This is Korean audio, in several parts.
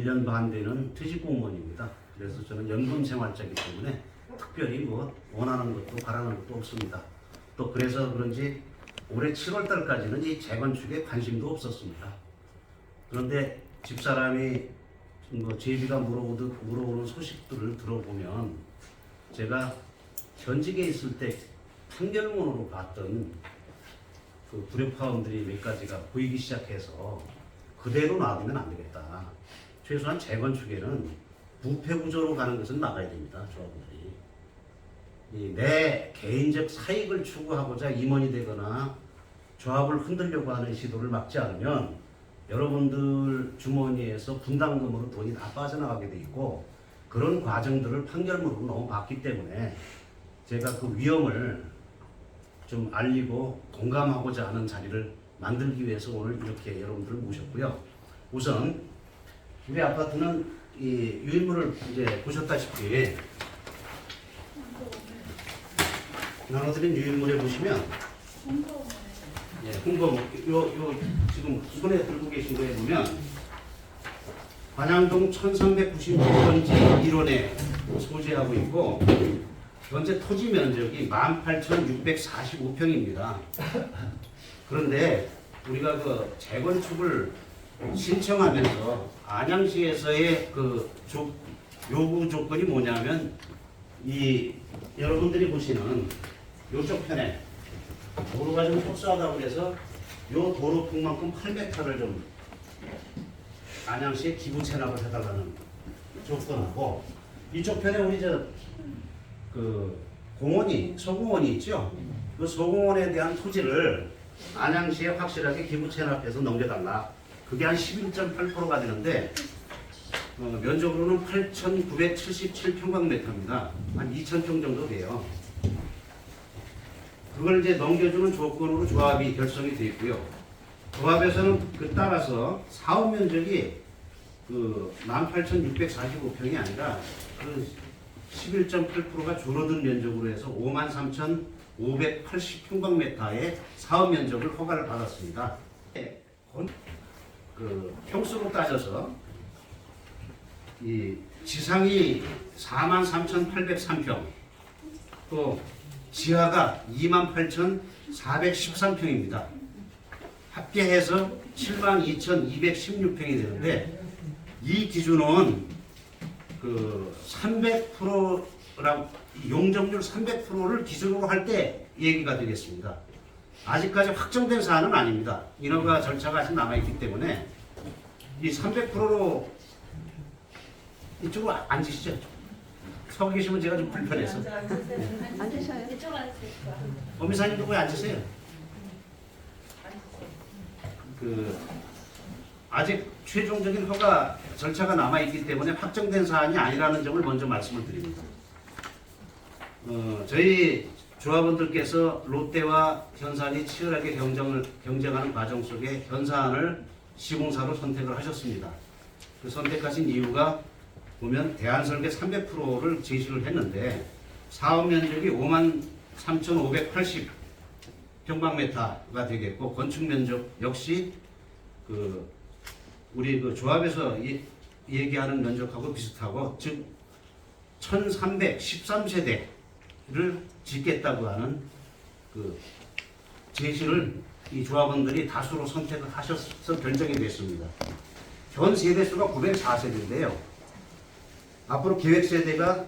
1년 반 되는 퇴직공무원입니다. 그래서 저는 연금생활자이기 때문에 특별히 뭐 원하는 것도 바라는 것도 없습니다. 또 그래서 그런지 올해 7월 달까지는 이 재건축에 관심도 없었습니다. 그런데 집사람이 뭐 제비가 물어오는 소식들을 들어보면 제가 현직에 있을 때 판결문으로 봤던 그 불협화음들이 몇 가지가 보이기 시작해서 그대로 놔두면 안 되겠다. 최소한 재건축에는 부패 구조로 가는 것은 막아야 됩니다. 조합원들이. 내 개인적 사익을 추구하고자 임원이 되거나 조합을 흔들려고 하는 시도를 막지 않으면 여러분들 주머니에서 분담금으로 돈이 다 빠져나가게 돼 있고 그런 과정들을 판결문으로 너무 봤기 때문에 제가 그 위험을 좀 알리고 공감하고자 하는 자리를 만들기 위해서 오늘 이렇게 여러분들을 모셨고요. 우선 우리 아파트는 이 유인물을 이제 보셨다시피 나눠드린 유인물에 보시면 예, 요 지금 손에 들고 계신 거에 보면 관양동 1396번지 1원에 소재하고 있고 현재 토지 면적이 18,645평입니다. 그런데 우리가 그 재건축을 신청하면서 안양시에서의 그 요구 조건이 뭐냐면 이 여러분들이 보시는 요쪽 편에 도로가 좀 협소하다고 그래서 요 도로폭만큼 8m를 좀 안양시에 기부 체납을 해달라는 조건하고 이쪽 편에 우리 그 공원이 소공원이 있죠. 그 소공원에 대한 토지를 안양시에 확실하게 기부 체납해서 넘겨달라. 그게 한 11.8%가 되는데 면적으로는 8,977평방미터입니다. 한 2,000평 정도 돼요. 그걸 이제 넘겨주는 조건으로 조합이 결성이 되어 있고요. 조합에서는 그 따라서 사업 면적이 그 18,645평이 아니라 그 11.8%가 줄어든 면적으로 해서 53,580평방미터의 사업 면적을 허가를 받았습니다. 그 평수로 따져서 이 지상이 43,803평, 또 지하가 28,413평입니다. 합계해서 72,216평이 되는데 이 기준은 그 300%랑 용적률 300%를 기준으로 할 때 얘기가 되겠습니다. 아직까지 확정된 사안은 아닙니다. 인허가 절차가 아직 남아있기 때문에 이 300%로 이쪽으로 앉으시죠. 서 계시면 제가 좀 불편해서. 앉으셔요. 어미사님도 왜 앉으세요? 그 아직 최종적인 허가 절차가 남아있기 때문에 확정된 사안이 아니라는 점을 먼저 말씀을 드립니다. 저희 조합원들께서 롯데와 현산이 치열하게 경쟁하는 과정 속에 현산을 시공사로 선택을 하셨습니다. 그 선택하신 이유가 보면 대안설계 300%를 제시를 했는데 사업 면적이 53,580 평방미터가 되겠고 건축 면적 역시 그 우리 그 조합에서 얘기하는 면적하고 비슷하고 즉 1313세대를 짓겠다고 하는 그 제시를 이 조합원들이 다수로 선택을 하셔서 결정이 됐습니다. 현 세대수가 904세대인데요. 앞으로 계획세대가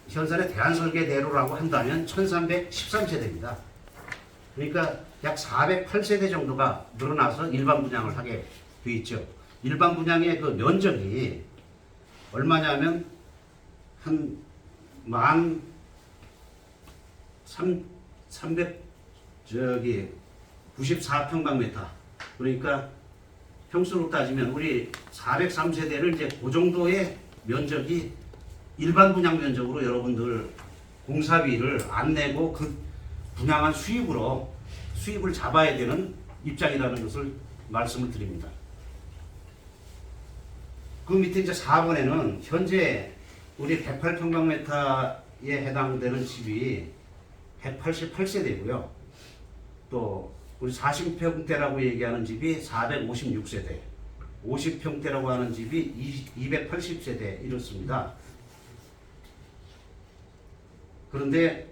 현산의 대안설계대로라고 한다면 1313세대입니다. 그러니까 약 408세대 정도가 늘어나서 일반 분양을 하게 돼 있죠. 일반 분양의 그 면적이 얼마냐면 한 94평방미터. 그러니까 평수로 따지면 우리 403세대를 이제 그 정도의 면적이 일반 분양 면적으로 여러분들 공사비를 안 내고 그 분양한 수입을 잡아야 되는 입장이라는 것을 말씀을 드립니다. 그 밑에 이제 4번에는 현재 우리 108평방미터에 해당되는 집이 188세대고요. 또 우리 40평대라고 얘기하는 집이 456세대, 50평대라고 하는 집이 280세대 이렇습니다. 그런데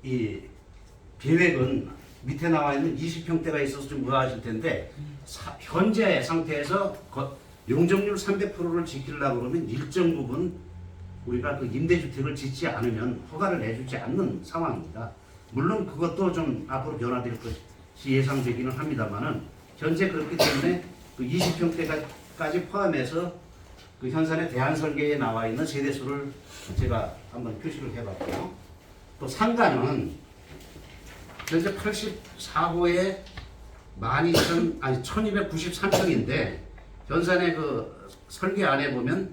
이 계획은 밑에 나와 있는 20평대가 있어서 좀 의아하실 텐데 현재 상태에서 용적률 300%를 지키려고 그러면 일정 부분 우리가 그 임대주택을 짓지 않으면 허가를 내주지 않는 상황입니다. 물론 그것도 좀 앞으로 변화될 것이 예상되기는 합니다만은 현재 그렇기 때문에 그 20평대까지 포함해서 그 현산의 대안설계에 나와 있는 세대수를 제가 한번 표시를 해봤고요. 또 상가는 현재 84호에 1293평인데 현산의 그 설계 안에 보면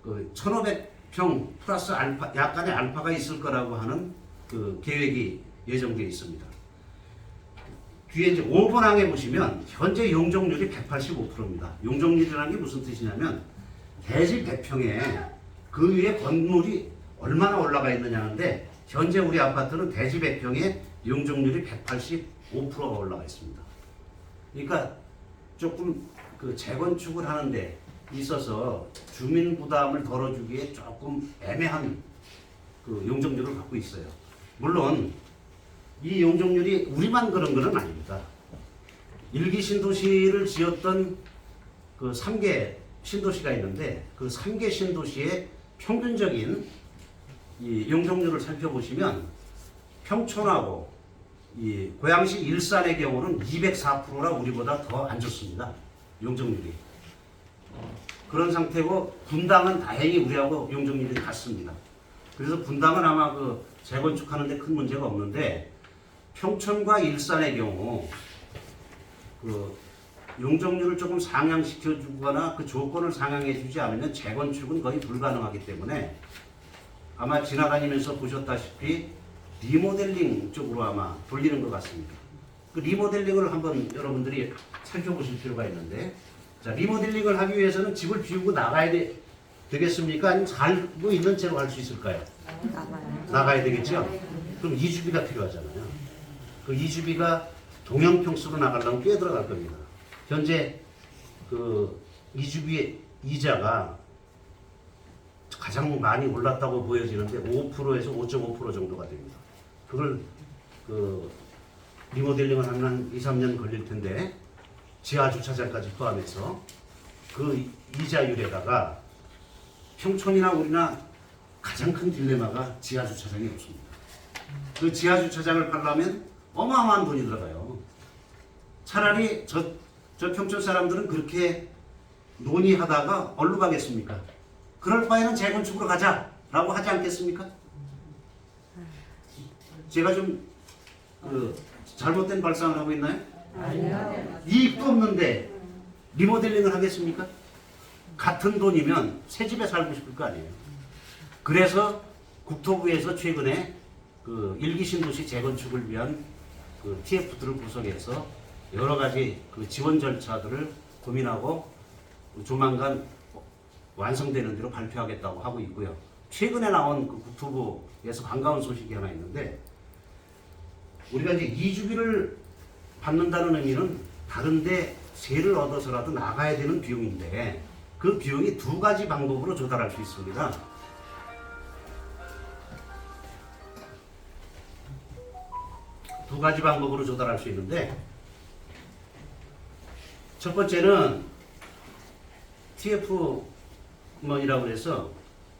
그 1500평 플러스 알파, 약간의 알파가 있을 거라고 하는 그 계획이 예정되어 있습니다. 뒤에 이제 5번항에 보시면 현재 용적률이 185%입니다. 용적률이라는 게 무슨 뜻이냐면 대지 100평에 그 위에 건물이 얼마나 올라가 있느냐인데 현재 우리 아파트는 대지 100평에 용적률이 185%가 올라가 있습니다. 그러니까 조금 그 재건축을 하는데 있어서 주민 부담을 덜어주기에 조금 애매한 그 용적률을 갖고 있어요. 물론 이 용적률이 우리만 그런 건 아닙니다. 일기 신도시를 지었던 그 3개 신도시가 있는데 그 3개 신도시의 평균적인 이 용적률을 살펴보시면 평촌하고 이 고양시 일산의 경우는 204%라 우리보다 더 안 좋습니다. 용적률이. 그런 상태고 분당은 다행히 우리하고 용적률이 같습니다. 그래서 분당은 아마 그 재건축하는데 큰 문제가 없는데 평촌과 일산의 경우 그 용적률을 조금 상향시켜 주거나 그 조건을 상향해 주지 않으면 재건축은 거의 불가능하기 때문에 아마 지나다니면서 보셨다시피 리모델링 쪽으로 아마 돌리는 것 같습니다. 그 리모델링을 한번 여러분들이 살펴보실 필요가 있는데, 자, 리모델링을 하기 위해서는 집을 비우고 나가야 되겠습니까? 아니면 살고 있는 채로 할 수 있을까요? 나가야 되겠죠? 그럼 이주비가 필요하잖아요. 그 이주비가 동형평수로 나가려면 꽤 들어갈 겁니다. 현재 그 이주비 이자가 가장 많이 올랐다고 보여지는데 5%에서 5.5% 정도가 됩니다. 그걸 그 리모델링을 하면 한 2, 3년 걸릴 텐데 지하 주차장까지 포함해서 그 이자율에다가 평촌이나 우리나 가장 큰 딜레마가 지하 주차장이 없습니다. 그 지하 주차장을 팔려면 어마어마한 돈이 들어가요. 차라리 저 평촌 사람들은 그렇게 논의하다가 어디로 가겠습니까? 그럴 바에는 재건축으로 가자라고 하지 않겠습니까? 제가 좀 잘못된 발상을 하고 있나요? 아니요. 이익도 없는데 리모델링을 하겠습니까? 같은 돈이면 새 집에 살고 싶을 거 아니에요. 그래서 국토부에서 최근에 그 일기 신도시 재건축을 위한 그 TF들을 구성해서 여러 가지 그 지원 절차들을 고민하고 조만간 완성되는 대로 발표하겠다고 하고 있고요. 최근에 나온 그 국토부에서 반가운 소식이 하나 있는데 우리가 이제 이주비를 받는다는 의미는 다른데 세를 얻어서라도 나가야 되는 비용인데 그 비용이 두 가지 방법으로 조달할 수 있습니다. 두 가지 방법으로 조달할 수 있는데 첫 번째는 TF이라고 해서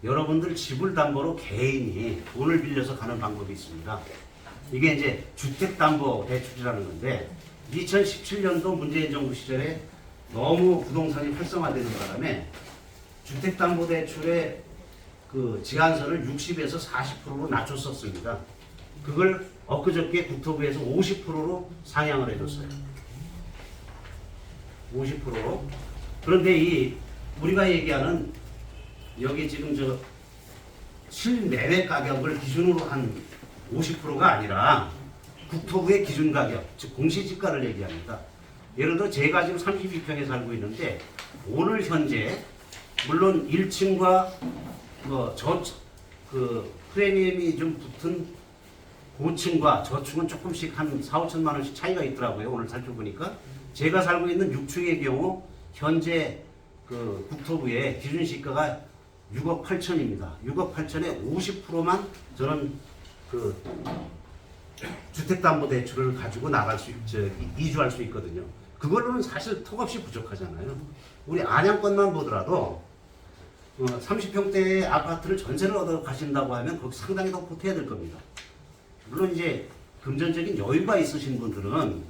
여러분들 집을 담보로 개인이 돈을 빌려서 가는 방법이 있습니다. 이게 이제 주택담보대출이라는 건데 2017년도 문재인 정부 시절에 너무 부동산이 활성화되는 바람에 주택담보대출의 그 제한선을 60에서 40%로 낮췄었습니다. 그걸 엊그저께 국토부에서 50%로 상향을 해줬어요. 50%로. 그런데 이 우리가 얘기하는 여기 지금 저 실매매 가격을 기준으로 한 50%가 아니라 국토부의 기준 가격, 즉 공시지가를 얘기합니다. 예를 들어 제가 지금 32평에 살고 있는데 오늘 현재 물론 1층과 그 프리미엄이 좀 붙은 고층과 저층은 조금씩 한 4, 5천만 원씩 차이가 있더라고요. 오늘 살펴보니까 제가 살고 있는 6층의 경우 현재 그 국토부의 기준 시가가 6억 8천입니다. 6억 8천에 50%만 저는 그 주택담보대출을 가지고 나갈 수, 이주할 수 있거든요. 그걸로는 사실 턱없이 부족하잖아요. 우리 안양권만 보더라도 30평대의 아파트를 전세를 얻어 가신다고 하면 거기 상당히 더 보태야 될 겁니다. 물론 이제 금전적인 여유가 있으신 분들은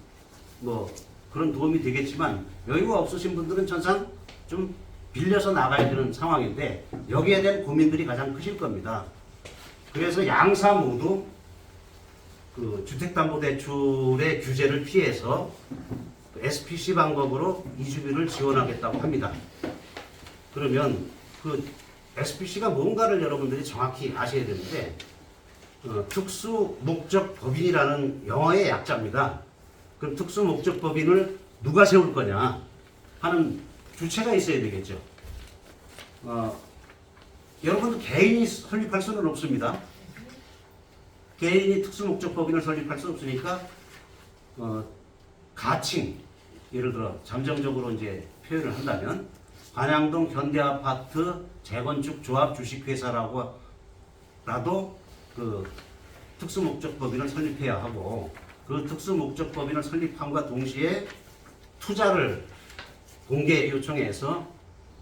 뭐 그런 도움이 되겠지만 여유가 없으신 분들은 전상 좀 빌려서 나가야 되는 상황인데 여기에 대한 고민들이 가장 크실 겁니다. 그래서 양사 모두 그 주택담보대출의 규제를 피해서 SPC 방법으로 이주비를 지원하겠다고 합니다. 그러면 그 SPC가 뭔가를 여러분들이 정확히 아셔야 되는데 특수목적법인이라는 영어의 약자입니다. 그럼 특수목적법인을 누가 세울 거냐 하는 주체가 있어야 되겠죠. 여러분도 개인이 설립할 수는 없습니다. 개인이 특수목적법인을 설립할 수 없으니까 가칭, 예를 들어 잠정적으로 이제 표현을 한다면 관양동 현대아파트 재건축 조합 주식회사라고 라도 그 특수목적법인을 설립해야 하고 그 특수목적법인을 설립함과 동시에 투자를 공개 요청해서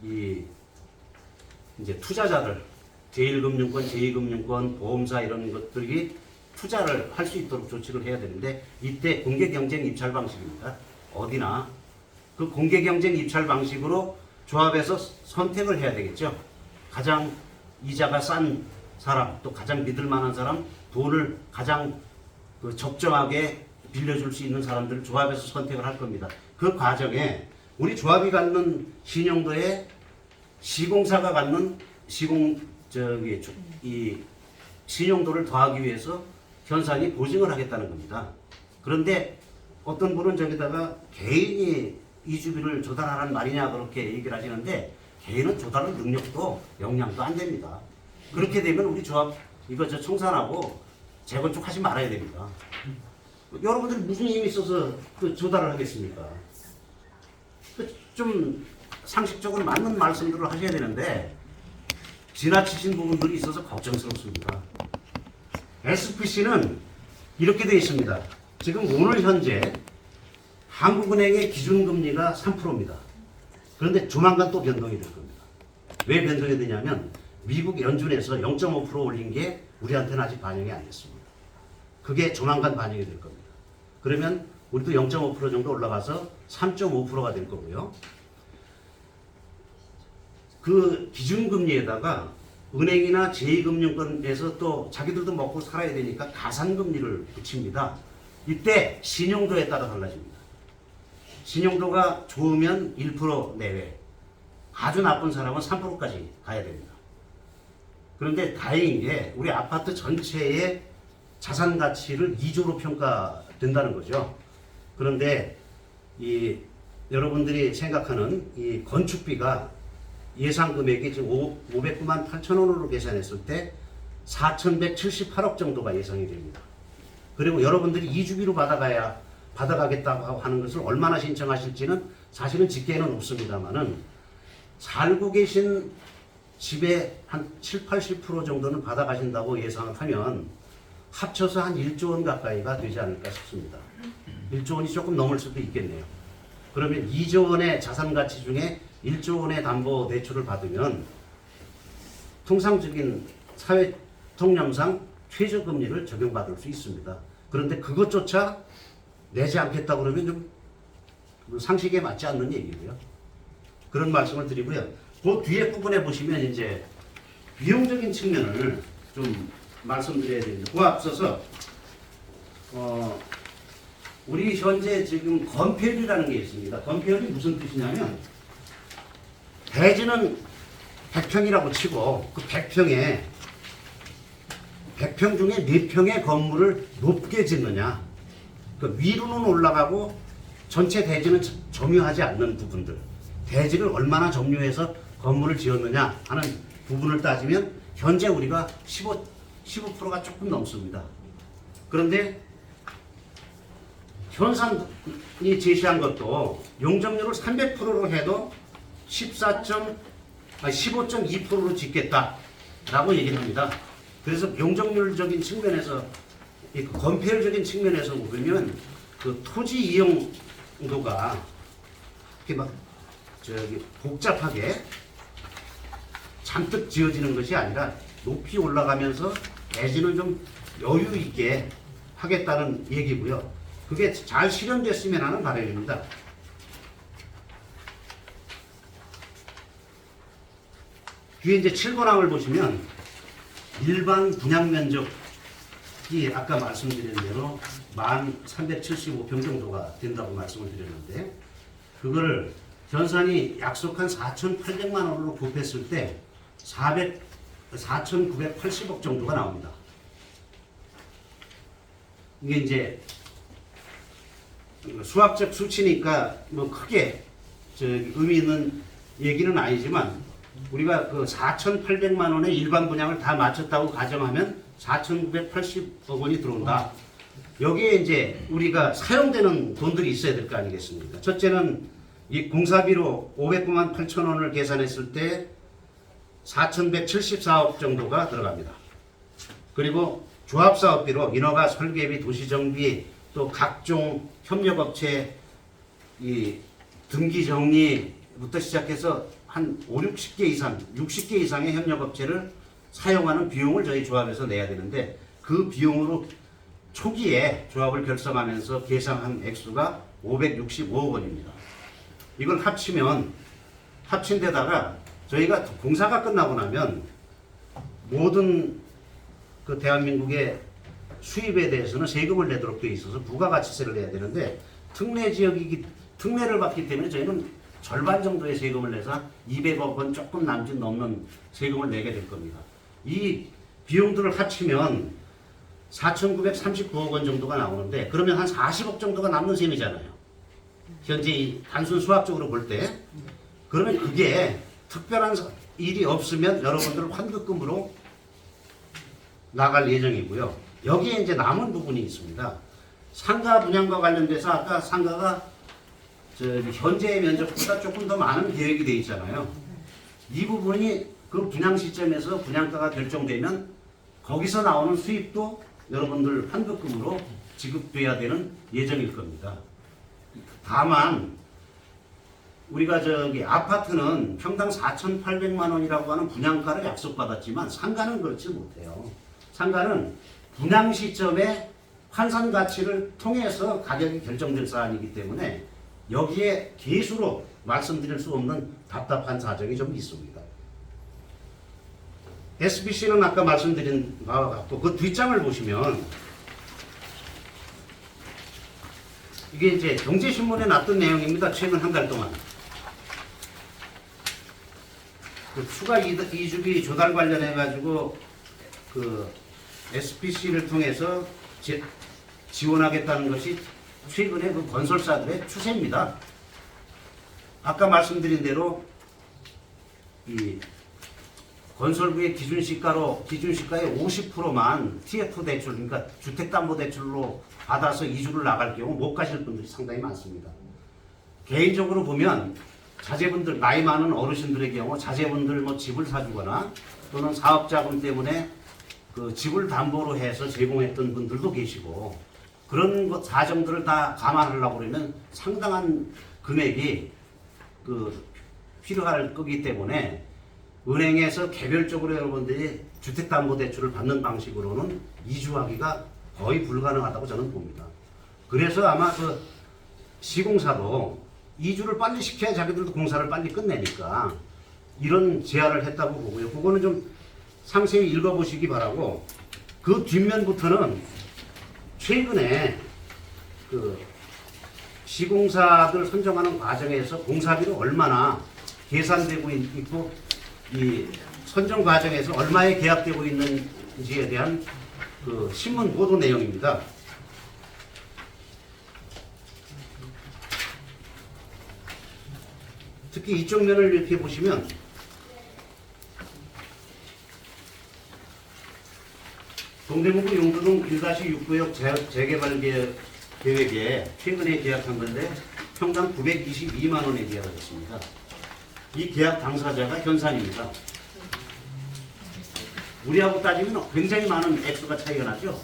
이 이제 투자자들 제1금융권, 제2금융권, 보험사 이런 것들이 투자를 할 수 있도록 조치를 해야 되는데 이때 공개 경쟁 입찰 방식입니다. 어디나 그 공개 경쟁 입찰 방식으로 조합에서 선택을 해야 되겠죠. 가장 이자가 싼 사람, 또 가장 믿을 만한 사람, 돈을 가장 그 적정하게 빌려줄 수 있는 사람들을 조합에서 선택을 할 겁니다. 그 과정에 우리 조합이 갖는 신용도에 시공사가 갖는 이 신용도를 더하기 위해서 현상이 보증을 하겠다는 겁니다. 그런데 어떤 분은 저기다가 개인이 이주비를 조달하라는 말이냐 그렇게 얘기를 하시는데 개인은 조달할 능력도 역량도 안 됩니다. 그렇게 되면 우리 조합 이거 저 청산하고 재건축 하지 말아야 됩니다. 여러분들이 무슨 힘이 있어서 그 조달을 하겠습니까? 좀 상식적으로 맞는 말씀들을 하셔야 되는데 지나치신 부분들이 있어서 걱정스럽습니다. SPC는 이렇게 되어 있습니다. 지금 오늘 현재 한국은행의 기준금리가 3%입니다. 그런데 조만간 또 변동이 될 겁니다. 왜 변동이 되냐면 미국 연준에서 0.5% 올린 게 우리한테는 아직 반영이 안 됐습니다. 그게 조만간 반영이 될 겁니다. 그러면 우리도 0.5% 정도 올라가서 3.5%가 될 거고요. 그 기준금리에다가 은행이나 제2금융권에서 또 자기들도 먹고 살아야 되니까 가산금리를 붙입니다. 이때 신용도에 따라 달라집니다. 신용도가 좋으면 1% 내외, 아주 나쁜 사람은 3%까지 가야 됩니다. 그런데 다행인 게 우리 아파트 전체의 자산 가치를 2조로 평가된다는 거죠. 그런데 이 여러분들이 생각하는 이 건축비가 예상 금액이 지금 509만 8천 원으로 계산했을 때 4,178억 정도가 예상이 됩니다. 그리고 여러분들이 이주비로 받아가겠다고 하는 것을 얼마나 신청하실지는 사실은 집계는 없습니다만은 살고 계신 집에 한 7, 80% 정도는 받아가신다고 예상을 하면 합쳐서 한 1조 원 가까이가 되지 않을까 싶습니다. 1조 원이 조금 넘을 수도 있겠네요. 그러면 2조 원의 자산 가치 중에 1조 원의 담보 대출을 받으면 통상적인 사회 통념상 최저금리를 적용받을 수 있습니다. 그런데 그것조차 내지 않겠다 그러면 좀 상식에 맞지 않는 얘기고요. 그런 말씀을 드리고요. 그 뒤에 부분에 보시면 이제 비용적인 측면을 좀 말씀드려야 됩니다. 그 앞서서 우리 현재 지금 건폐율이라는 게 있습니다. 건폐율이 무슨 뜻이냐면 대지는 100평이라고 치고 그 100평에 100평 중에 4평의 건물을 높게 짓느냐, 그 위로는 올라가고 전체 대지는 점유하지 않는 부분들, 대지를 얼마나 점유해서 건물을 지었느냐 하는 부분을 따지면 현재 우리가 15%가 조금 넘습니다. 그런데 현상이 제시한 것도 용적률을 300%로 해도 15.2%로 짓겠다라고 얘기를 합니다. 그래서 용적률적인 측면에서 이 건폐율적인 측면에서 보면 그 토지 이용도가 이렇게 막 복잡하게 잔뜩 지어지는 것이 아니라 높이 올라가면서 대지는 좀 여유 있게 하겠다는 얘기고요. 그게 잘 실현됐으면 하는 바람입니다. 뒤에 이제 7번항을 보시면 일반 분양 면적이 아까 말씀드린 대로 1375평 정도가 된다고 말씀을 드렸는데 그거를 현산이 약속한 4,800만 원으로 곱했을 때 4,980억 정도가 나옵니다. 이게 이제 수학적 수치니까 뭐 크게 의미 있는 얘기는 아니지만 우리가 그 4,800만 원의 일반 분양을 다 마쳤다고 가정하면 4,980억 원이 들어온다. 여기에 이제 우리가 사용되는 돈들이 있어야 될 거 아니겠습니까? 첫째는 이 공사비로 509만 8천 원을 계산했을 때 4,174억 정도가 들어갑니다. 그리고 조합사업비로 인허가, 설계비, 도시정비, 또 각종 협력업체 이 등기 정리부터 시작해서 한 60개 이상의 협력업체를 사용하는 비용을 저희 조합에서 내야 되는데 그 비용으로 초기에 조합을 결성하면서 계산한 액수가 565억 원입니다. 이걸 합친 데다가 저희가 공사가 끝나고 나면 모든 그 대한민국의 수입에 대해서는 세금을 내도록 되어 있어서 부가가치세를 내야 되는데 특례를 받기 때문에 저희는 절반 정도의 세금을 내서 200억 원 조금 남짓 넘는 세금을 내게 될 겁니다. 이 비용들을 합치면 4,939억 원 정도가 나오는데 그러면 한 40억 정도가 남는 셈이잖아요. 현재 단순 수학적으로 볼 때. 그러면 그게 특별한 일이 없으면 여러분들 환급금으로 나갈 예정이고요. 여기에 이제 남은 부분이 있습니다. 상가 분양과 관련돼서 아까 상가가 현재의 면적보다 조금 더 많은 계획이 되어 있잖아요. 이 부분이 그 분양 시점에서 분양가가 결정되면 거기서 나오는 수입도 여러분들 환급금으로 지급돼야 되는 예정일 겁니다. 다만 우리가 아파트는 평당 4,800만 원이라고 하는 분양가를 약속받았지만 상가는 그렇지 못해요. 상가는 분양 시점에 환산 가치를 통해서 가격이 결정될 사안이기 때문에 여기에 개수로 말씀드릴 수 없는 답답한 사정이 좀 있습니다. SBC는 아까 말씀드린 바와 같고 그 뒷장을 보시면 이게 이제 경제신문에 났던 내용입니다. 최근 한 달 동안. 그 추가 이주비 조달 관련해가지고 그 SPC를 통해서 지원하겠다는 것이 최근에 그 건설사들의 추세입니다. 아까 말씀드린 대로 이 건설부의 기준시가의 50%만 TF 대출, 그러니까 주택담보대출로 받아서 이주를 나갈 경우 못 가실 분들이 상당히 많습니다. 개인적으로 보면 자제분들, 나이 많은 어르신들의 경우 자제분들 뭐 집을 사주거나 또는 사업자금 때문에 그 집을 담보로 해서 제공했던 분들도 계시고 그런 것 사정들을 다 감안하려고 그러면 상당한 금액이 필요할 거기 때문에 은행에서 개별적으로 여러분들이 주택담보대출을 받는 방식으로는 이주하기가 거의 불가능하다고 저는 봅니다. 그래서 아마 그 시공사도 이주를 빨리 시켜야 자기들도 공사를 빨리 끝내니까 이런 제안을 했다고 보고요. 그거는 좀 상세히 읽어보시기 바라고 그 뒷면부터는 최근에 그 시공사들 선정하는 과정에서 공사비로 얼마나 계산되고 있고 이 선정 과정에서 얼마에 계약되고 있는지에 대한 그 신문 보도 내용입니다. 특히 이쪽 면을 이렇게 보시면 동대문구 용두동 1-6구역 재개발 계획 계획에 최근에 계약한 건데 평당 922만 원에 계약을 했습니다. 이 계약 당사자가 현산입니다. 우리하고 따지면 굉장히 많은 액수가 차이가 나죠.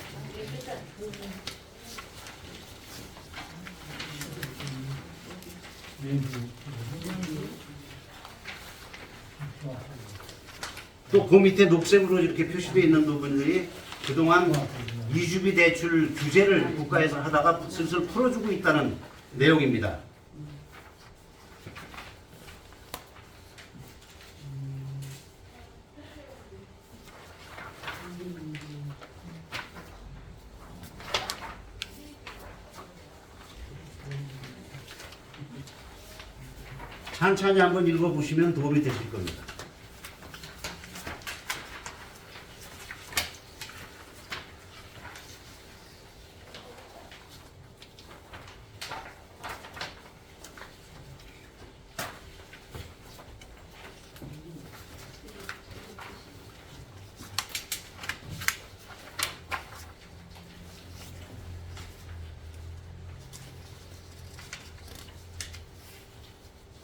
또 그 밑에 녹색으로 이렇게 표시되어 있는 부분들이 그동안 이주비 대출 규제를 국가에서 하다가 슬슬 풀어주고 있다는 내용입니다. 천천히 한번 읽어보시면 도움이 되실 겁니다.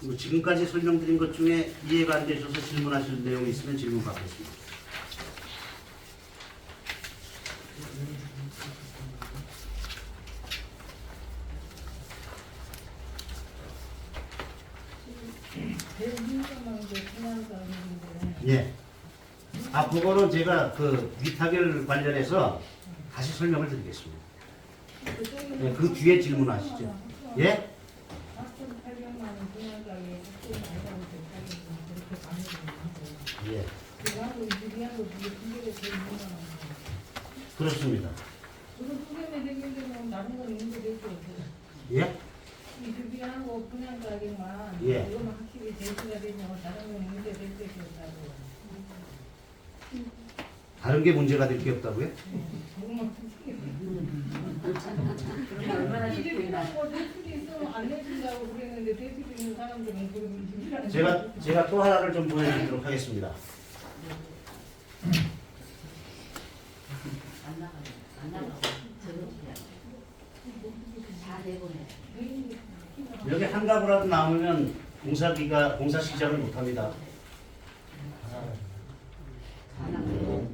뭐 지금까지 설명드린 것 중에 이해가 안 되셔서 질문하실 내용이 있으면 질문 받겠습니다. 예. 아, 그거는 제가 그 위타결 관련해서 다시 설명을 드리겠습니다. 예, 그 뒤에 질문하시죠. 예? 예. 그렇습니다. 예? 이 주비하고 분양 가격만 예. 이거만 확실히 제시가 되면 다른 건 문제 될 것이 없다고. 다른 게 문제가 될 게 없다고요? 조금만 얼마나 이 좋겠나. 주비하고 대출이 있으면 안 내준다고 그랬는데 대출이 있는 사람들은 그런 주비라는 제가 또 하나를 좀 보여드리도록 하겠습니다. 안 나가요. 안 나가고 저렇게 다 내보내. 여기 한 가구라도 남으면 공사 시작을 못합니다. 다 나가요.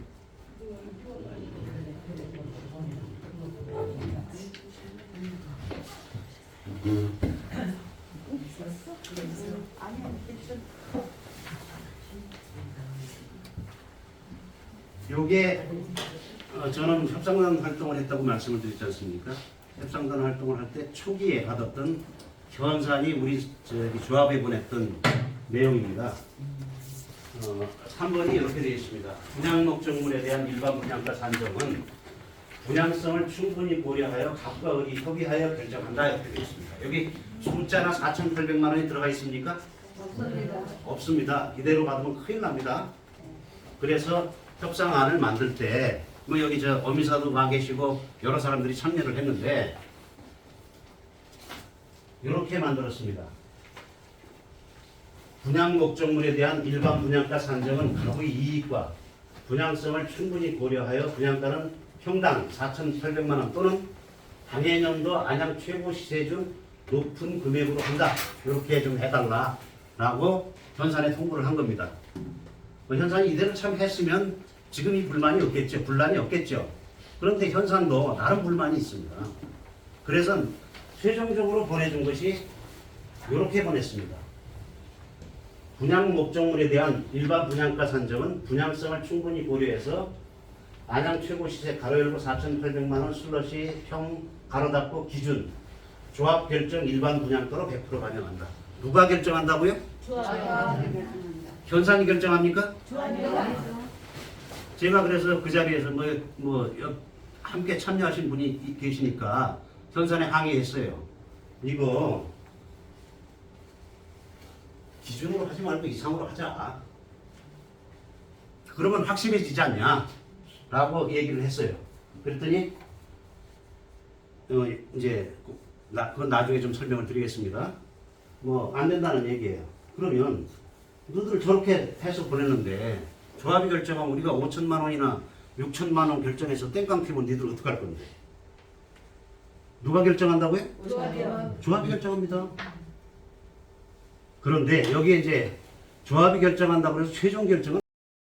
요게 저는 협상단 활동을 했다고 말씀을 드렸지 않습니까? 협상단 활동을 할 때 초기에 받았던 현산이 우리 조합에 보냈던 내용입니다. 3번이 이렇게 되어 있습니다. 분양 목적물에 대한 일반 분양가 산정은 분양성을 충분히 고려하여 각과 의리 협의하여 결정한다 이렇게 되어 있습니다. 여기 숫자나 4,800만 원이 들어가 있습니까? 없습니다. 없습니다. 이대로 받으면 큰일 납니다. 그래서 협상안을 만들 때 뭐 여기 어미사도 와 계시고 여러 사람들이 참여를 했는데 이렇게 만들었습니다. 분양 목적물에 대한 일반 분양가 산정은 가구의 이익과 분양성을 충분히 고려하여 분양가는 평당 4,800만 원 또는 당해년도 안양 최고 시세 중 높은 금액으로 한다. 이렇게 좀 해달라라고 현산에 통보를 한 겁니다. 현산이 이대로 참 했으면 지금 이 불만이 없겠죠. 분란이 없겠죠. 그런데 현산도 나름 불만이 있습니다. 그래서 최종적으로 보내준 것이 이렇게 보냈습니다. 분양 목적물에 대한 일반 분양가 산정은 분양성을 충분히 고려해서 안양 최고 시세 가로 열고 4,800만 원 슬러시 평 가로 닫고 기준 조합 결정 일반 분양가로 100% 반영한다. 누가 결정한다고요? 현산이 결정합니까? 제가 그래서 그 자리에서 함께 참여하신 분이 계시니까 현산에 항의했어요. 이거 기준으로 하지 말고 이상으로 하자. 그러면 확실해지지 않냐? 라고 얘기를 했어요. 그랬더니 이제 그건 나중에 좀 설명을 드리겠습니다. 안 된다는 얘기예요. 그러면 너희들 저렇게 해서 보냈는데 조합이 결정하면 우리가 5천만 원이나 6천만 원 결정해서 땡깡 피면 니들 어떡할 건데? 누가 결정한다고요? 조합이요. 조합이 결정합니다. 그런데 여기에 이제 조합이 결정한다고 해서 최종 결정은